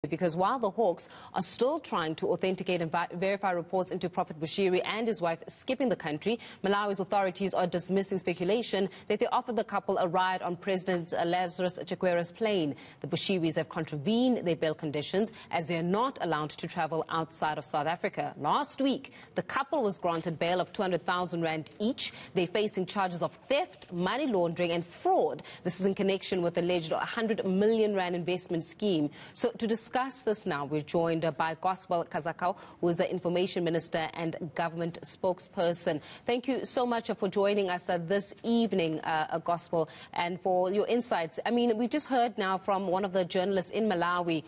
Because while the Hawks are still trying to authenticate and verify reports into Prophet Bushiri and his wife skipping the country, Malawi's authorities are dismissing speculation that they offered the couple a ride on President Lazarus Chakwera's plane. The Bushiris have contravened their bail conditions as they are not allowed to travel outside of South Africa. Last week, the couple was granted bail of 200,000 rand each. They're facing charges of theft, money laundering and fraud. This is in connection with the alleged 100 million rand investment scheme. So to discuss this now, we're joined by Gospel Kazako, who is the Information Minister and Government Spokesperson. Thank you so much for joining us this evening, Gospel, and for your insights. I mean, we just heard now from one of the journalists in Malawi,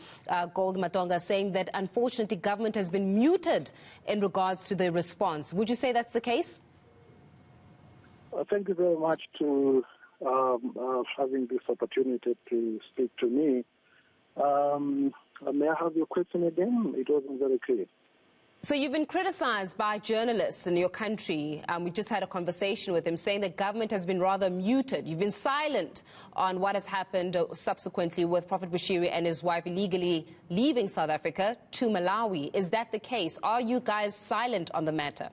Gold Matonga, saying that unfortunately government has been muted in regards to the response. Would you say that's the case? Thank you very much to having this opportunity to speak to me. May I have your question again? It wasn't very clear. So you've been criticized by journalists in your country. We just had a conversation with him saying that government has been rather muted. You've been silent on what has happened subsequently with Prophet Bushiri and his wife illegally leaving South Africa to Malawi. Is that the case? Are you guys silent on the matter?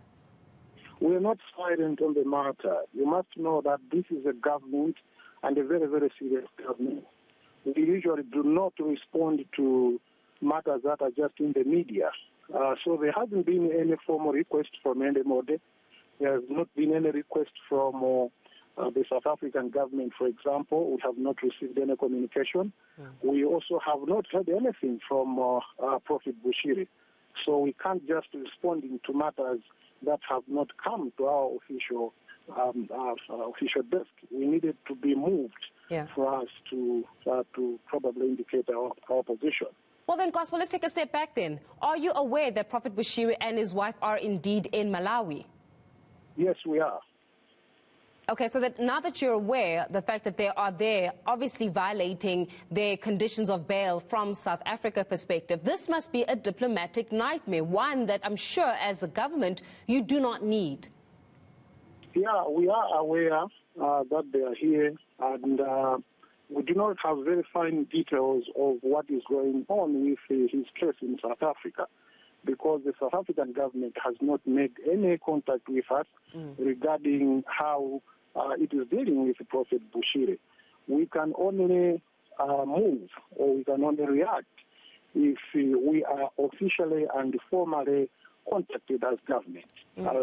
We're not silent on the matter. You must know that this is a government and a very, very serious government. We usually do not respond to matters that are just in the media. So there hasn't been any formal request from anybody. There has not been any request from the South African government, for example. We have not received any communication. We also have not heard anything from Prophet Bushiri. So we can't just respond to matters that have not come to our official desk. We needed to be moved for us to probably indicate our position. Well then, Gospel, let's take a step back then. Are you aware that Prophet Bushiri and his wife are indeed in Malawi? Yes, we are. Okay, so that now that you're aware, the fact that they are there, obviously violating their conditions of bail from South Africa perspective, this must be a diplomatic nightmare, one that I'm sure as a government you do not need. Yeah, we are aware that they are here, and we do not have very fine details of what is going on with his case in South Africa, because the South African government has not made any contact with us regarding how it is dealing with Prophet Bushiri. We can only move, or we can only react if we are officially and formally contacted as government.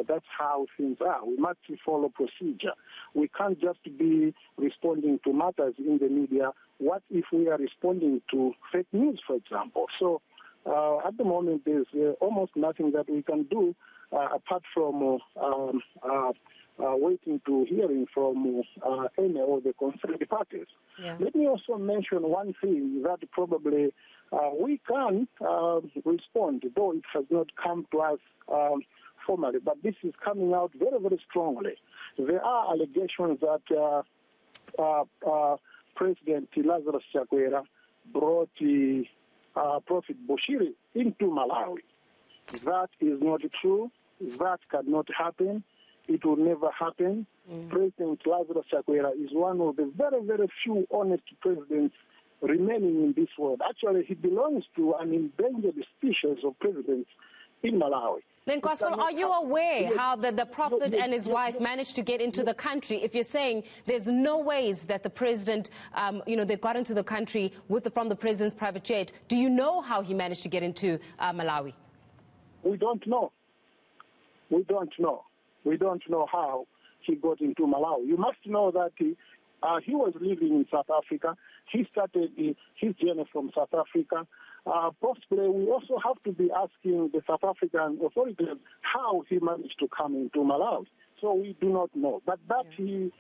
That's how things are. We must follow procedure. We can't just be responding to matters in the media. What if we are responding to fake news, for example? So at the moment, there's almost nothing that we can do apart from waiting to hearing from any of the concerned parties. Let me also mention one thing that probably we can respond, though it has not come to us formally, but this is coming out very, very strongly. There are allegations that President Lazarus Chakwera brought Prophet Bushiri into Malawi. That is not true. That cannot happen. It will never happen. President Lazarus Chakwera is one of the very, very few honest presidents remaining in this world. Actually, he belongs to an endangered species of presidents in Malawi. Then, Gospel, are you aware how the Prophet and his wife managed to get into the country? If you're saying there's no ways that the president, they got into the country from the president's private jet, do you know how he managed to get into Malawi? We don't know. We don't know. We don't know how he got into Malawi. You must know that he was living in South Africa. He started his journey from South Africa. Possibly, we also have to be asking the South African authorities how he managed to come into Malawi. So we do not know. But that he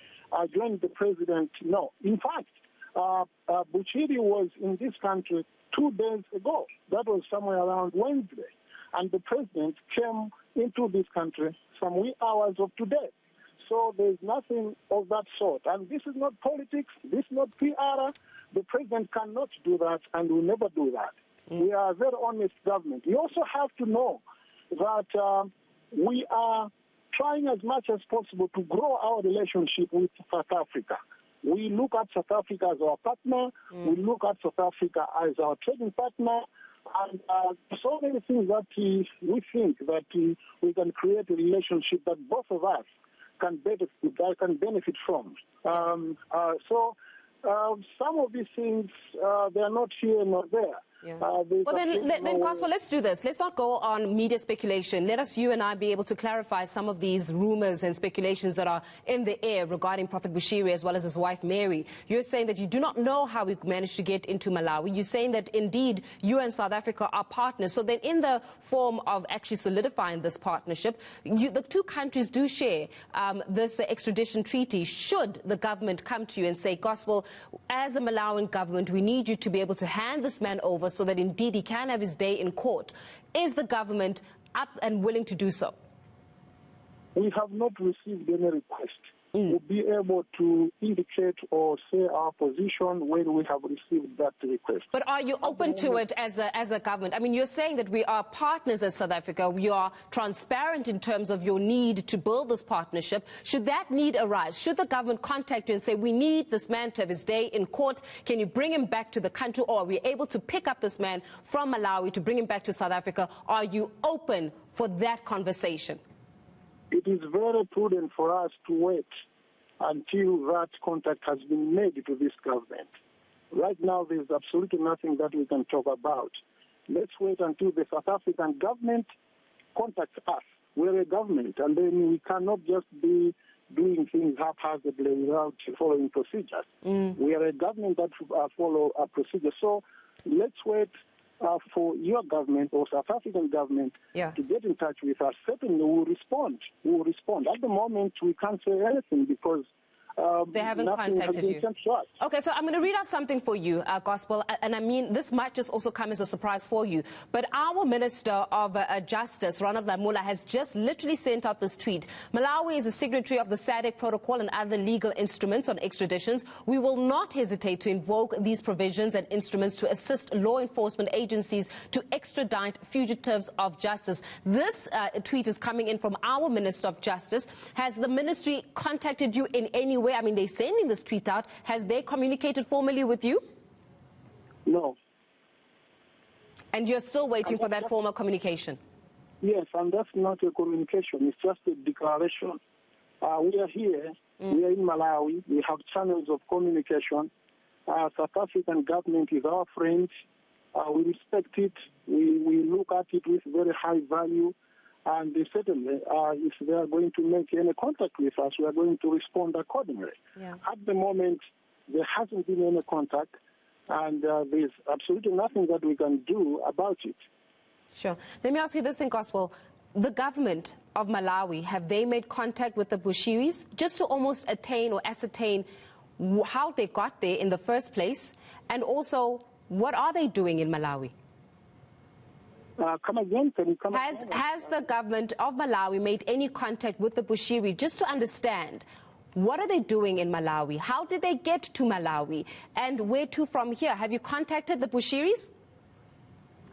joined the president, no. In fact, Bushiri was in this country 2 days ago. That was somewhere around Wednesday. And the president came into this country some wee hours of today. So there's nothing of that sort. And this is not politics. This is not PR. The president cannot do that and will never do that. We are a very honest government. You also have to know that we are trying as much as possible to grow our relationship with South Africa. We look at South Africa as our partner. We look at South Africa as our trading partner. And so many things that we think that we can create a relationship that both of us can benefit from. Some of these things, they are not here nor there. Yeah. Well, then, Gospel, let's do this. Let's not go on media speculation. Let us, you and I, be able to clarify some of these rumors and speculations that are in the air regarding Prophet Bushiri as well as his wife, Mary. You're saying that you do not know how we managed to get into Malawi. You're saying that, indeed, you and South Africa are partners. So then in the form of actually solidifying this partnership, the two countries do share this extradition treaty. Should the government come to you and say, Gospel, as the Malawian government, we need you to be able to hand this man over so that indeed he can have his day in court. Is the government up and willing to do so? We have not received any request. We'll be able to indicate or say our position when we have received that request. But are you open to it as a government? I mean, you're saying that we are partners as South Africa. We are transparent in terms of your need to build this partnership. Should that need arise? Should the government contact you and say, we need this man to have his day in court? Can you bring him back to the country? Or are we able to pick up this man from Malawi to bring him back to South Africa? Are you open for that conversation? It is very prudent for us to wait until that contact has been made to this government. Right now, there's absolutely nothing that we can talk about. Let's wait until the South African government contacts us. We're a government, and then we cannot just be doing things haphazardly without following procedures. We are a government that follow a procedure. So let's wait for your government or South African government to get in touch with us. Certainly we'll respond. At the moment, we can't say anything because they haven't contacted you. Okay, so I'm going to read out something for you, Gospel, and I mean, this might just also come as a surprise for you, but our Minister of Justice, Ronald Lamola, has just literally sent out this tweet. Malawi is a signatory of the SADC protocol and other legal instruments on extraditions. We will not hesitate to invoke these provisions and instruments to assist law enforcement agencies to extradite fugitives of justice. This tweet is coming in from our Minister of Justice. Has the ministry contacted you in any way? I mean, they're sending this tweet out. Has they communicated formally with you? No. And you're still waiting for that formal communication? Yes, and that's not a communication. It's just a declaration. We are here. We are in Malawi. We have channels of communication. South African government is our friend. We respect it. We look at it with very high value. And certainly, if they are going to make any contact with us, we are going to respond accordingly. At the moment, there hasn't been any contact, and there's absolutely nothing that we can do about it. Sure. Let me ask you this thing, Gospel. The government of Malawi, have they made contact with the Bushiris just to almost attain or ascertain how they got there in the first place? And also, what are they doing in Malawi? Come again? Can you come again? Has the government of Malawi made any contact with the Bushiri just to understand what are they doing in Malawi? How did they get to Malawi? And where to from here? Have you contacted the Bushiris?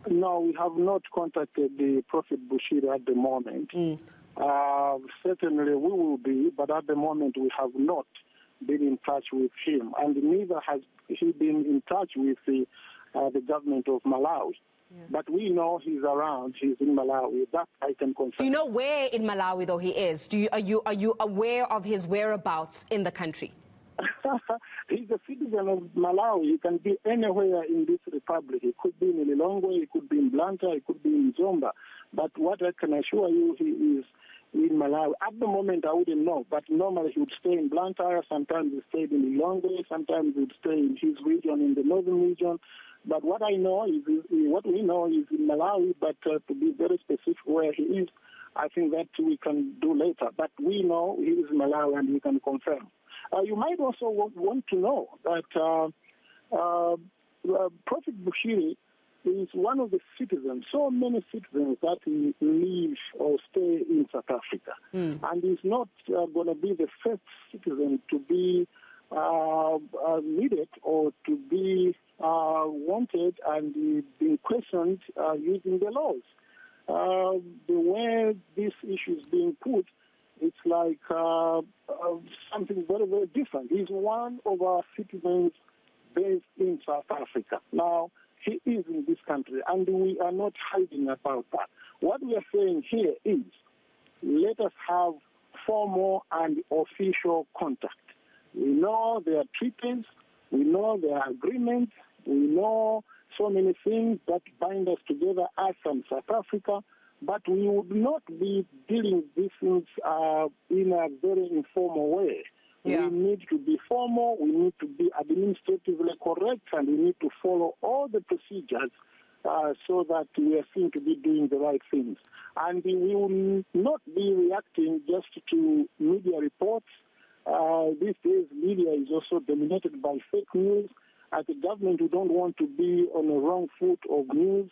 No, we have not contacted the Prophet Bushiri at the moment. Certainly we will be, but at the moment we have not been in touch with him. And neither has he been in touch with the government of Malawi. But we know he's around. He's in Malawi. That I can confirm. Do you know where in Malawi, though, he is? Are you aware of his whereabouts in the country? He's a citizen of Malawi. He can be anywhere in this republic. He could be in Lilongwe. He could be in Blantyre. He could be in Zomba. But what I can assure you, he is in Malawi. At the moment, I wouldn't know. But normally he would stay in Blantyre. Sometimes he stayed in Lilongwe. Sometimes he would stay in his region, in the northern region. But what I know is, what we know is in Malawi, but to be very specific where he is, I think that we can do later. But we know he is in Malawi and we can confirm. You might also want to know that Prophet Bushiri is one of the citizens, so many citizens that live or stay in South Africa. And he's not going to be the first citizen to be needed or to be wanted and being questioned using the laws. The way this issue is being put, it's like something very, very different. He's one of our citizens based in South Africa. Now, he is in this country, and we are not hiding about that. What we are saying here is, let us have formal and official contact. We know there are treaties, we know there are agreements, we know so many things that bind us together as and South Africa, but we would not be dealing with these things in a very informal way. Yeah. We need to be formal, we need to be administratively correct, and we need to follow all the procedures so that we are seen to be doing the right things. And we will not be reacting just to media reports. These days, media is also dominated by fake news. As a government, we don't want to be on the wrong foot of news.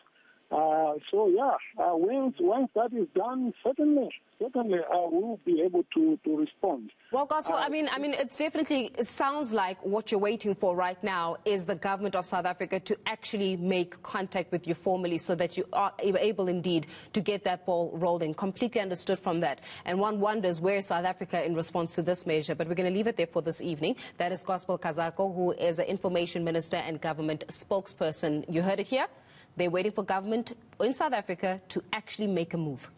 Once that is done, certainly we will be able to respond. Well, Gospel, it sounds like what you're waiting for right now is the government of South Africa to actually make contact with you formally so that you are able indeed to get that ball rolling. Completely understood from that. And one wonders where is South Africa in response to this measure. But we're going to leave it there for this evening. That is Gospel Kazako, who is an information minister and government spokesperson. You heard it here. They're waiting for government in South Africa to actually make a move.